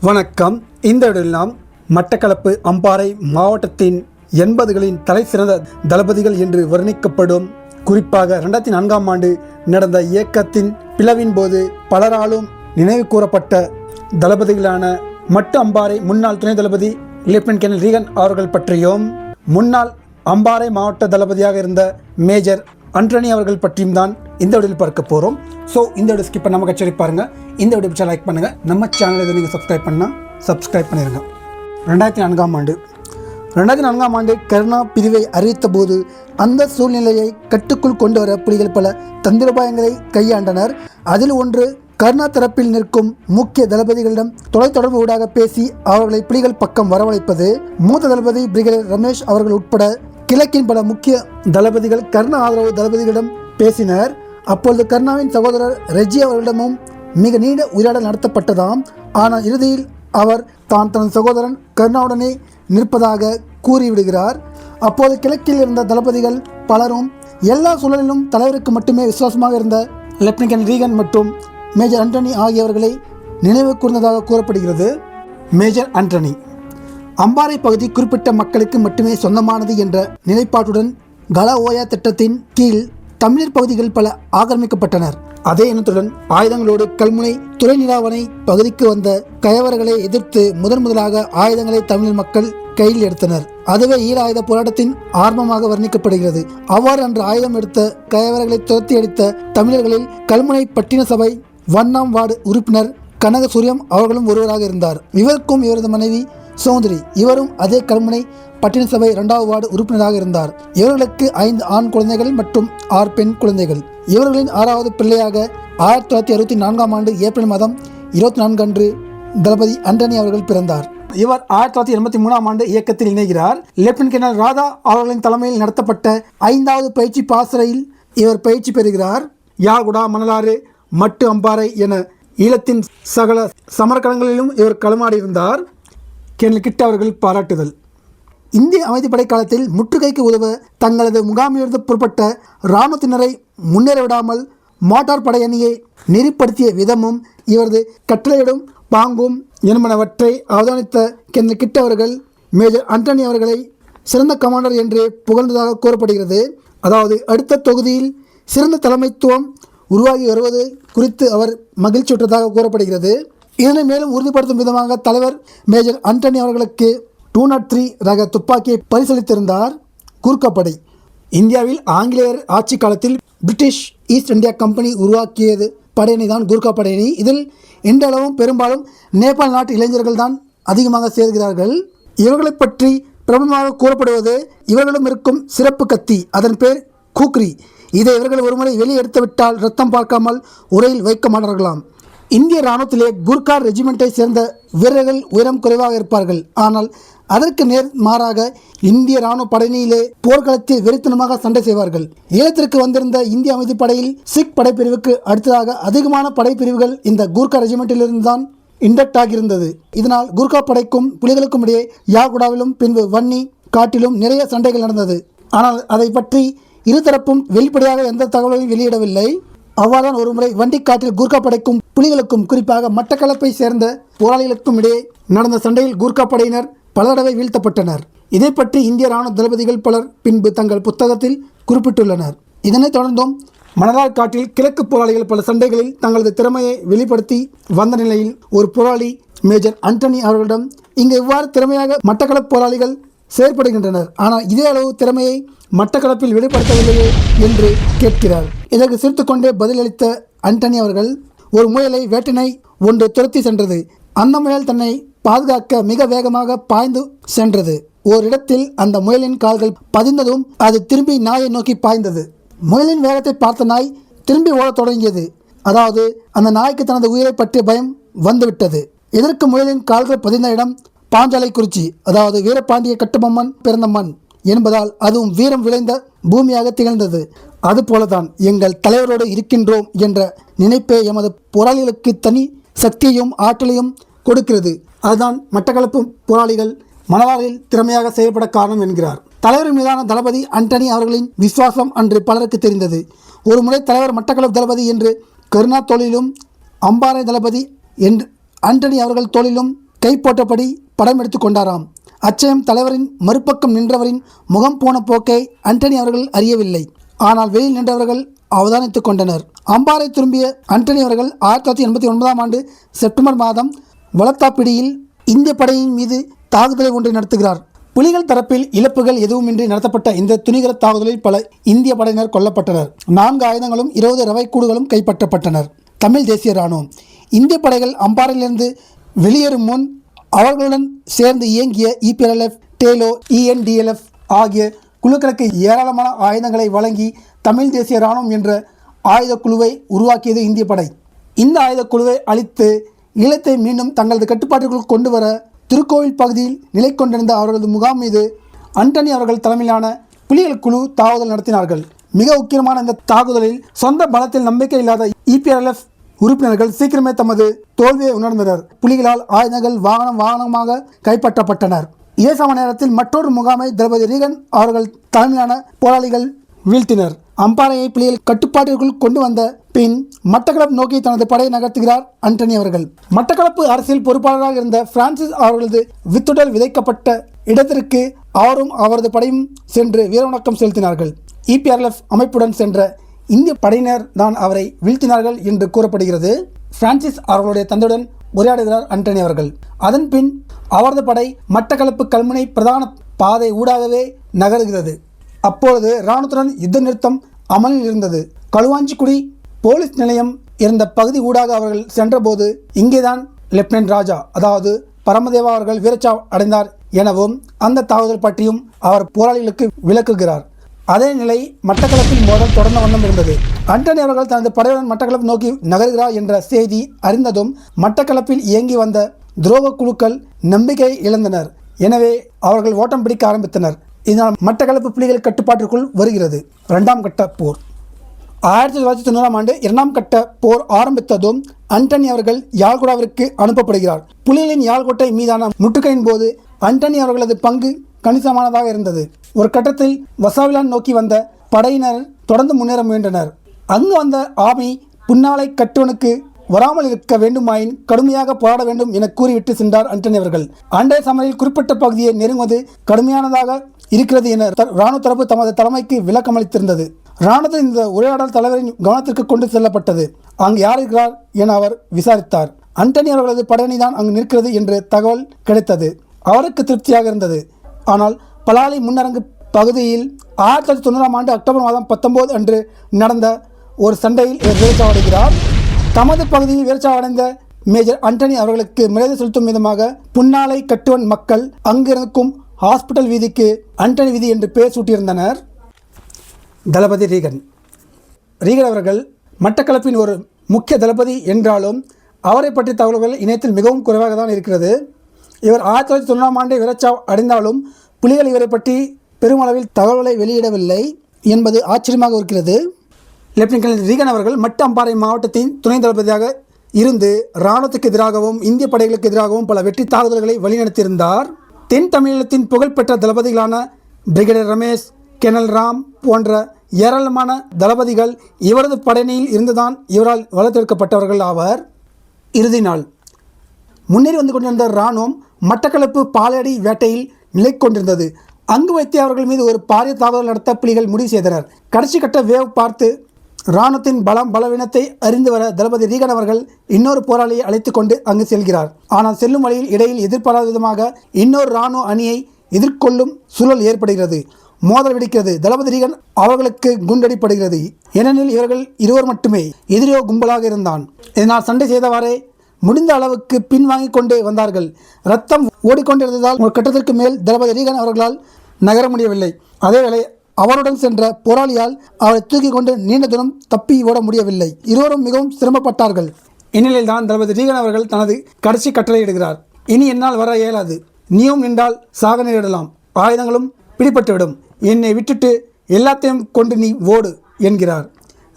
வணக்கம். இந்த வீடியோவில் நாம் மட்டக்களப்பு அம்பாறை மாவட்டத்தின் 80களின் தலை சிறந்த தளபதிகள் என்று வர்ணிக்கப்படும், குறிப்பாக 2004ஆம் ஆண்டு நடந்த இயக்கத்தின் பிளவின் போது பலராலும் நினைவு கூறப்பட்ட தளபதிகளான மட்டு அம்பாறை முன்னாள் துணை தளபதி லெப்டினன்ட் கர்னல் ரீகன் அவர்கள் பற்றியும், முன்னாள் அம்பாறை மாவட்ட தளபதியாக இருந்த மேஜர் அன்டனி அவர்கள் பற்றியும் தான் இந்த வீடியோவில் பார்க்க போகிறோம். ஸோ இந்த வீடியோ ஸ்கிப் பண்ணாமல் கச்சேரி பாருங்கள். இந்த வீடியோ பிடிச்சா லைக் பண்ணுங்கள். நம்ம சேனலை இதை நீங்கள் சப்ஸ்கிரைப் பண்ணிடுங்க. 2004ஆம் ஆண்டு கருணா பிரிவை அறிவித்த போது அந்த சூழ்நிலையை கட்டுக்குள் கொண்டு வர புலிகள் பல தந்திரோபாயங்களை கையாண்டனர். அதில் ஒன்று, கருணா தரப்பில் நிற்கும் முக்கிய தளபதிகளிடம் தொலைத்தொடர்பு ஊடாக பேசி அவர்களை புலிகள் பக்கம் வரவழைப்பது. மூத்த தளபதி பிரிகேடியர் ரமேஷ் அவர்கள் உட்பட கிழக்கின் பல முக்கிய தளபதிகள் கருணா ஆதரவு தளபதிகளிடம் பேசினர். அப்பொழுது கருணாவின் சகோதரர் ரெஜி அவர்களிடமும் மிக நீண்ட உரையாடல் நடத்தப்பட்டதாம். ஆனால் இறுதியில் அவர் தனது சகோதரன் கருணாவுடனே நிற்பதாக கூறிவிடுகிறார். அப்போது கிழக்கில் இருந்த தளபதிகள் பலரும் எல்லா சூழலிலும் தலைவருக்கு மட்டுமே விசுவாசமாக இருந்த லெப்டினன்ட் கர்னல் ரீகன் மற்றும் மேஜர் அன்டனி ஆகியவர்களை நினைவு கூர்ந்ததாக கூறப்படுகிறது. மேஜர் அன்டனி அம்பாறை பகுதி குறிப்பிட்ட மக்களுக்கு மட்டுமே சொந்தமானது என்ற நிலைப்பாட்டுடன் கல ஓயா திட்டத்தின் கீழ் தமிழர் பகுதிகள் பல ஆக்கிரமிக்கப்பட்டனர். அதே இனத்துடன் ஆயுதங்களோடு கல்முனை துறைநிலாவணை பகுதிக்கு வந்த கயவர்களை எதிர்த்து முதலாக ஆயுதங்களை தமிழ் மக்கள் கையில் எடுத்தனர். அதுவே ஈழ ஆயுத போராட்டத்தின் ஆரம்பமாக வர்ணிக்கப்படுகிறது. அவ்வாறு அன்று ஆயுதம் எடுத்த கயவர்களை துரத்தி அடித்த தமிழர்களில் கல்முனை பட்டின சபை 1ஆம் வார்டு உறுப்பினர் கனகசூரியம் அவர்களும் ஒருவராக இருந்தார். இவருக்கும் இவரது மனைவி சௌந்தரி, இவரும் அதே கல்முனை பட்டின சபை 2ஆவது வார்டு உறுப்பினராக இருந்தார். இவர்களுக்கு 5 ஆண் குழந்தைகள் மற்றும் 6 பெண் குழந்தைகள். இவர்களின் 6வது பிள்ளையாக 1964ஆம் ஆண்டு ஏப்ரல் மாதம் 24 அன்று தளபதி அன்டனி அவர்கள் பிறந்தார். இவர் 1983ஆம் ஆண்டு இயக்கத்தில் இணைகிறார். லெப்டினன்ட் கர்னல் ராதா அவர்களின் தலைமையில் நடத்தப்பட்ட 5வது பயிற்சி பாசறையில் இவர் பயிற்சி பெறுகிறார். யாழ்குடா, மணலாறு, மட்டு அம்பாறை என ஈழத்தின் சகல சமரக்கலங்களிலும் இவர் களமாடியிருந்தார். கர்னல் கிட் அவர்கள் பாராட்டுதல். இந்திய அமைதிப்படை காலத்தில் முற்றுகைக்கு உதவ தங்களது முகாமிலிருந்து புறப்பட்ட இராணுவத்தினரை முன்னேற விடாமல் மோட்டார் படையணியை நெறிப்படுத்திய விதமும் இவரது கட்டளையிடும் பாங்கும் என்பனவற்றை அவதானித்த கர்னல் கிட் அவர்கள் மேஜர் அன்டனி அவர்களை சிறந்த கமாண்டர் என்று புகழ்ந்ததாக கூறப்படுகிறது. அதாவது அடுத்த தொகுதியில் சிறந்த தலைமைத்துவம் உருவாகி வருவது குறித்து அவர் மகிழ்ச்சியுற்றதாக கூறப்படுகிறது. இதனை மேலும் உறுதிப்படுத்தும் விதமாக தலைவர் மேஜர் அன்டனி அவர்களுக்கு 203 ரக துப்பாக்கியை பரிசளித்திருந்தார். கூர்க்கப்படை இந்தியாவில் ஆங்கிலேயர் ஆட்சி காலத்தில் பிரிட்டிஷ் ஈஸ்ட் இந்தியா கம்பெனி உருவாக்கியது படையணி தான் கூர்க்கா படையணி. இதில் இன்றளவும் பெரும்பாலும் நேபாள் நாட்டு இளைஞர்கள் தான் அதிகமாக சேர்கிறார்கள். இவர்களை பற்றி பிரபலமாக கூறப்படுவது இவர்களிடம் இருக்கும் சிறப்பு கத்தி, அதன் பேர் கூக்ரி. இதை இவர்கள் ஒருமுறை வெளியே எடுத்துவிட்டால் ரத்தம் பார்க்காமல் உரையில் வைக்க மாட்டார்களாம். இந்திய இராணுவத்திலே குர்கா ரெஜிமெண்ட்டை சேர்ந்த வீரர்கள் உயரம் குறைவாக இருப்பார்கள். ஆனால் அதற்கு நேர் மாறாக இந்திய இராணுவ படையிலே போர்க்களத்தில் வெறித்தனமாக சண்டை செய்வார்கள். ஈழத்திற்கு வந்திருந்த இந்திய அமைதிப்படையில் சிக் படைப்பிரிவுக்கு அடுத்ததாக அதிகமான படைப்பிரிவுகள் இந்த கூர்கா ரெஜிமெண்ட்டிலிருந்து தான் இண்டக்ட் ஆகியிருந்தது. இதனால் கூர்கா படைக்கும் புலிகளுக்கும் இடையே யாகுடாவிலும் பின்பு வன்னி காட்டிலும் நிறைய சண்டைகள் நடந்தது. ஆனால் அதை பற்றி இருதரப்பும் வெளிப்படையாக எந்த தகவலையும் வெளியிடவில்லை. அவ்வாறான ஒருமுறை வண்டிக்காட்டில் கூர்க்கா படைக்கும் புலிகளுக்கும் குறிப்பாக மட்டக்களப்பை சேர்ந்த போராளிகளுக்கும் இடையே நடந்த சண்டையில் கூர்க்கா படையினர் பல தடவை வீழ்த்தப்பட்டனர். இதை பற்றி இந்திய இராணுவ தளபதிகள் பலர் பின்பு தங்கள் புத்தகத்தில் குறிப்பிட்டுள்ளனர். இதனைத் தொடர்ந்தும் மணலார் காட்டில் கிழக்கு போராளிகள் பல சண்டைகளில் தங்களது திறமையை வெளிப்படுத்தி வந்த நிலையில் ஒரு போராளி மேஜர் அன்டனி அவர்களிடம் இங்கு இவ்வாறு திறமையாக மட்டக்களப்பு போராளிகள் செயற்படுகின்றனர், ஆனால் இதே அளவு திறமையை மட்டக்களப்பில் வெளிப்படுத்தவில்லையே என்று கேட்கிறார். இதற்கு சிரித்துக்கொண்டே பதிலளித்த அன்டனி அவர்கள், ஒரு முயலை வேட்டினை ஒன்று துரத்தி சென்றது. அந்த முயல் தன்னை பாதுகாக்க மிக வேகமாக பாய்ந்து சென்றது. ஓரிடத்தில் அந்த முயலின் கால்கள் பதிந்ததும் அது திரும்பி நாயை நோக்கி பாய்ந்தது. முயலின் வேகத்தை பார்த்த நாய் திரும்பி ஓடத் தொடங்கியது. அதாவது அந்த நாய்க்கு தனது உயிரை பற்றிய பயம் வந்துவிட்டது. இதற்கு முயலின் கால்கள் பதிந்த இடம் பாஞ்சாலைக்குறிச்சி, அதாவது வீரபாண்டிய கட்டபொம்மன் பிறந்த மண் என்பதால் அதுவும் வீரம் விளைந்த பூமியாக திகழ்ந்தது. அதுபோலதான் எங்கள் தலைவரோடு இருக்கின்றோம் என்ற நினைப்பே எமது போராளிகளுக்கு தனி சக்தியையும் ஆற்றலையும் கொடுக்கிறது. அதுதான் மட்டக்களப்பு போராளிகள் மணலாரில் திறமையாக செயல்பட காரணம் என்கிறார். தலைவர் மீதான தளபதி அன்டனி அவர்களின் விசுவாசம் அன்று பலருக்கு தெரிந்தது. ஒரு முறை தலைவர் மட்டக்களப்பு தளபதி என்று கருணா தோளிலும் அம்பாறை தளபதி என்று அன்டனி அவர்கள் தோளிலும் போட்டபடி படம் எடுத்து கொண்டாராம். அச்சயம் தலைவரின் மறுபக்கம் நின்றவரின் முகம் போன போக்கை ஆண்டனி அவர்கள் அறியவில்லை. ஆனால் வெளியில் நின்றவர்கள் அவதானித்துக் கொண்டனர். அம்பாறை திரும்பிய ஆண்டனி அவர்கள் 1989ஆம் ஆண்டு செப்டம்பர் மாதம் வளத்தாப்பிடியில் இந்திய படையின் மீது தாக்குதலை ஒன்றை நடத்துகிறார். புலிகள் தரப்பில் இழப்புகள் எதுவுமின்றி நடத்தப்பட்ட இந்த துணிகர தாக்குதலில் பல இந்திய படையினர் கொல்லப்பட்டனர். 4 ஆயுதங்களும் 20 ரவைக்கூடுகளும் கைப்பற்றப்பட்டனர். தமிழ் தேசிய இராணுவம் இந்திய படைகள் அம்பாறையிலிருந்து வெளியேறும் முன் அவர்களுடன் சேர்ந்து இயங்கிய EPLF, டேலோ, ENDLF ஆகிய குழுக்களுக்கு ஏராளமான ஆயுதங்களை வழங்கி தமிழ் தேசிய இராணுவம் என்ற ஆயுத குழுவை உருவாக்கியது இந்திய படை. இந்த ஆயுத குழுவை அழித்து ஈழத்தை மீண்டும் தங்களது கட்டுப்பாட்டிற்குள் கொண்டு வர திருக்கோவில் பகுதியில் நிலை கொண்டிருந்த அவர்களது முகாம் மீது ஆண்டனி அவர்கள் தலைமையிலான புலிகள் குழு தாக்குதல் நடத்தினார்கள். மிக முக்கியமான இந்த தாக்குதலில் சொந்த பலத்தில் நம்பிக்கை இல்லாத EPLF உறுப்பினர்கள் சீக்கிரமே தமது தோல்வியை உணர்ந்தனர். புலிகளால் ஆயுதங்கள் வாகனமாக கைப்பற்றப்பட்டனர். இதே சம நேரத்தில் மற்றொரு முகாமை தளபதி ரீகன் அவர்கள் தலைமையிலான போராளிகள் வீழ்த்தினர். அம்பாறையை புலிகள் கட்டுப்பாட்டிற்குள் கொண்டு வந்த பின் மட்டக்களப்பு நோக்கி தனது படையை நகர்த்துகிறார் ஆண்டனி அவர்கள். மட்டக்களப்பு அரசியல் பொறுப்பாளராக இருந்த பிரான்சிஸ் அவர்களது வித்துடல் விதைக்கப்பட்ட இடத்திற்கு அவரும் அவரது படையும் சென்று வீரவணக்கம் செலுத்தினார்கள். EPLF அமைப்புடன் சென்ற இந்திய படையினர் தான் அவரை வீழ்த்தினார்கள் என்று கூறப்படுகிறது. பிரான்சிஸ் அவர்களுடைய தந்தையுடன் உரையாடுகிறார் ஆண்டனி அவர்கள். அதன் பின் அவரது படை மட்டக்களப்பு கல்முனை பிரதான பாதை ஊடாகவே நகருகிறது. அப்பொழுது இராணுவத்துடன் யுத்த நிறுத்தம் அமலில் இருந்தது. களுவாஞ்சிக்குடி போலீஸ் நிலையம் இருந்த பகுதி ஊடாக அவர்கள் சென்றபோது இங்கேதான் லெப்டினன்ட் ராஜா அதாவது பரமதேவா அவர்கள் வீரச்சாவு அடைந்தார் எனவும் அந்த தாக்குதல் பற்றியும் அவர் போராளிகளுக்கு விளக்குகிறார். அதே நிலை மட்டக்களப்பில் மோதல் தொடர்ந்த வண்ணம் இருந்தது. ஆண்டனி அவர்கள் தனது படையுடன் மட்டக்களப்பு நோக்கி நகர்கிறார் என்ற செய்தி அறிந்ததும் மட்டக்களப்பில் இயங்கி வந்த துரோக குழுக்கள் நம்பிக்கை இழந்தனர். எனவே அவர்கள் ஓட்டம் பிடிக்க ஆரம்பித்தனர். இதனால் மட்டக்களப்பு புலிகள் கட்டுப்பாட்டிற்குள் வருகிறது. 2ஆம் கட்ட போர் 1990ஆம் ஆண்டு 2ஆம் கட்ட போர் ஆரம்பித்ததும் ஆண்டனி அவர்கள் யாழ்குடாவிற்கு அனுப்பப்படுகிறார். புலிகளின் யாழ்கோட்டை மீதான முற்றுகையின் போது ஆண்டனி அவர்களது பங்கு கணிசமானதாக இருந்தது. ஒரு கட்டத்தில் வசாவிலான் நோக்கி வந்த படையினர் தொடர்ந்து முன்னேற முயன்றனர். அங்கு வந்த ஆமி புன்னாலை கட்டுவனுக்கு வராமல் இருக்க வேண்டுமாயின் கடுமையாக போராட வேண்டும் என கூறிவிட்டு சென்றார் ஆண்டனி அவர்கள். அண்டைய சமரில் குறிப்பிட்ட பகுதியை நெருங்குவது கடுமையானதாக இருக்கிறது என இராணுவ தரப்பு தமது தலைமைக்கு விளக்கம் அளித்திருந்தது. இராணுவத்தில் இந்த உரையாடல் தலைவரின் கவனத்திற்கு கொண்டு செல்லப்பட்டது. அங்கு யார் இருக்கிறார் என அவர் விசாரித்தார். ஆண்டனி அவர்களது படையணி தான் அங்கு நிற்கிறது என்று தகவல் கிடைத்தது. அவருக்கு திருப்தியாக இருந்தது. ஆனால் பலாலி முன்னரங்கு பகுதியில் 1990ஆம் ஆண்டு அக்டோபர் மாதம் 19 அன்று நடந்த ஒரு சண்டையில் இவர் வீரச்சாவடைகிறார். தமது பகுதியில் வீரச்சாவடைந்த மேஜர் ஆண்டனி அவர்களுக்கு மரியாதை செலுத்தும் விதமாக புன்னாலை கட்டுவன் மக்கள் அங்கிருக்கும் ஹாஸ்பிட்டல் வீதிக்கு ஆண்டனி வீதி என்று பெயர் சூட்டியிருந்தனர். தளபதி ரீகன் அவர்கள் மட்டக்களப்பின் ஒரு முக்கிய தளபதி என்றாலும் அவரை பற்றிய தகவல்கள் இணையத்தில் மிகவும் குறைவாக தான் இருக்கிறது. இவர் 1990ஆம் ஆண்டு வீரச்சாவு அடைந்தாலும் புலிகள் இவரை பற்றி பெருமளவில் தகவல்களை வெளியிடவில்லை என்பது ஆச்சரியமாக இருக்கிறது. லெப்டினன்ட் ரீகன் அவர்கள் மட்ட அம்பாறை மாவட்டத்தின் துணை தளபதியாக இருந்து இராணுவத்துக்கு எதிராகவும் இந்திய படைகளுக்கு எதிராகவும் பல வெற்றி தாக்குதல்களை வழிநடத்தியிருந்தார். தென் தமிழகத்தின் புகழ்பெற்ற தளபதிகளான பிரிகேடியர் ரமேஷ், கெர்னல் ராம் போன்ற ஏராளமான தளபதிகள் இவரது படையணியில் இருந்துதான் இவரால் வளர்த்தெடுக்கப்பட்டவர்கள் ஆவர். இறுதி நாள் முன்னேறி வந்து கொண்டிருந்த இராணுவம் மட்டக்களப்பு பாலடி வேட்டையில் நிலை கொண்டிருந்தது. அங்கு வைத்து அவர்கள் மீது ஒரு பாரிய தாக்குதல் நடத்த புலிகள் முடிவு செய்தனர். கடைசி கட்ட வேவ் பார்த்து இராணுவத்தின் பலவீனத்தை அறிந்து வர தளபதி ரீகன் அவர்கள் இன்னொரு போராளியை அழைத்து கொண்டு அங்கு செல்கிறார். ஆனால் செல்லும் வழியில் இடையில் எதிர்பாராத விதமாக இன்னொரு இராணுவ அணியை எதிர்கொள்ளும் சூழல் ஏற்படுகிறது. மோதல் வெடிக்கிறது. தளபதி ரீகன் அவர்களுக்கு குண்டடிப்படுகிறது. ஏனெனில் இவர்கள் இருவர் மட்டுமே, எதிரியோ கும்பலாக இருந்தான். இதனால் சண்டை செய்தவாறே முடிந்த அளவுக்கு பின்வாங்கி கொண்டு வந்தார்கள். ரத்தம் ஓடிக்கொண்டிருந்ததால் ஒரு கட்டத்திற்கு மேல் தளபதி ரீகன் அவர்களால் நகர முடியவில்லை. அதேவேளை அவருடன் சென்ற போராளியால் அவரை தூக்கி கொண்டு நீண்ட தூரம் தப்பி ஓட முடியவில்லை. இருவரும் மிகவும் சிரமப்பட்டார்கள். இந்நிலையில் தான் தளபதி ரீகன் அவர்கள் தனது கடைசி கட்டளையிடுகிறார். இனி என்னால் வர இயலாது. நீயும் நின்றால் சாக நேரிடலாம். ஆயுதங்களும் பிடிபட்டுவிடும். என்னை விட்டுட்டு எல்லாத்தையும் கொண்டு நீ ஓடு என்கிறார்.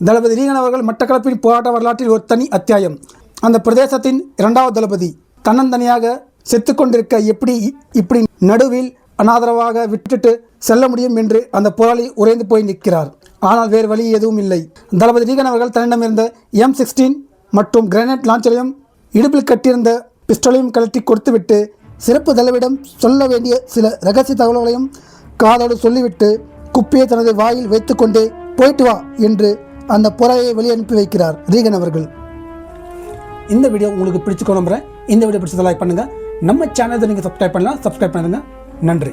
தளபதி ரீகன் அவர்கள் மட்டக்களப்பின் போராட்ட வரலாற்றில் ஒரு தனி அத்தியாயம். அந்த பிரதேசத்தின் 2வது தளபதி தன்னந்தனியாக செத்து கொண்டிருக்க இப்படி நடுவில் அனாதரவாக விட்டுட்டு செல்ல முடியும் என்று அந்த போராளி உறைந்து போய் நிற்கிறார். ஆனால் வேறு வழி எதுவும் இல்லை. தளபதி ரீகன் அவர்கள் தன்னிடமிருந்த M16 மற்றும் கிரனேட் லான்ச்சரையும் இடுப்பில் கட்டியிருந்த பிஸ்டலையும் கழட்டி கொடுத்துவிட்டு சிறப்பு தலைவரிடம் சொல்ல வேண்டிய சில ரகசிய தகவல்களையும் காதோடு சொல்லிவிட்டு குப்பியை தனது வாயில் வைத்துக்கொண்டே போயிட்டு வா என்று அந்த புறாயை வெளியே அனுப்பி வைக்கிறார் ரீகன் அவர்கள். இந்த வீடியோ உங்களுக்கு பிடிச்சிக்கோ நம்புறேன். இந்த வீடியோ பிடிச்சதை லைக் பண்ணுங்கள். நம்ம சேனலை நீங்கள் சப்ஸ்கிரைப் பண்ணலாம், சப்ஸ்கிரைப் பண்ணுங்கள். நன்றி.